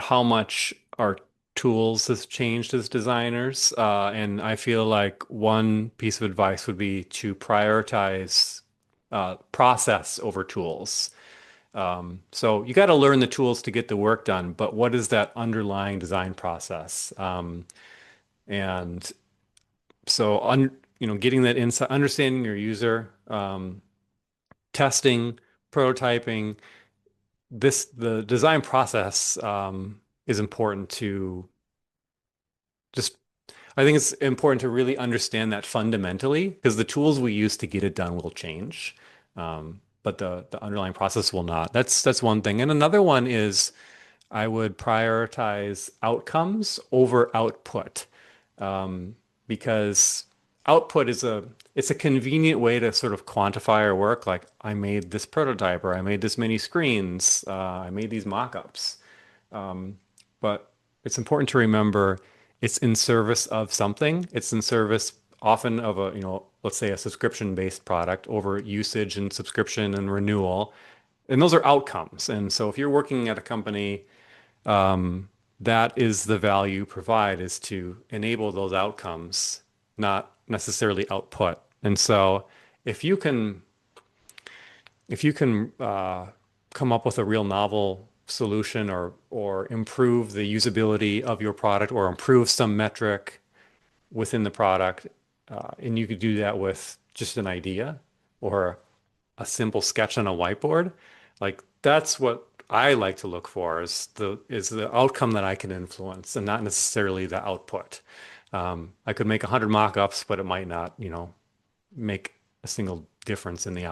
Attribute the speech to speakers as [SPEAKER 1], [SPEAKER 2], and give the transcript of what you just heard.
[SPEAKER 1] how much our tools has changed as designers. And I feel like one piece of advice would be to prioritize process over tools. So you got to learn the tools to get the work done, but what is that underlying design process? And so, getting that insight, understanding your user, testing, prototyping, the design process is important to just, I think it's important to really understand that fundamentally because the tools we use to get it done will change. But the underlying process will not. That's one thing. And another one is I would prioritize outcomes over output. Because output is it's a convenient way to sort of quantify our work. Like I made this prototype or I made this many screens, I made these mock-ups. But it's important to remember it's in service of something. It's in service often of a, let's say a subscription-based product over usage and subscription and renewal. And those are outcomes. And so if you're working at a company, that is the value you provide is to enable those outcomes, not necessarily output. And so if you can if you can come up with a real novel solution or improve the usability of your product or improve some metric within the product, and you could do that with just an idea or a simple sketch on a whiteboard, like that's what I like to look for is the outcome that I can influence and not necessarily the output. I could make 100 mock-ups, but it might not, make a single difference in the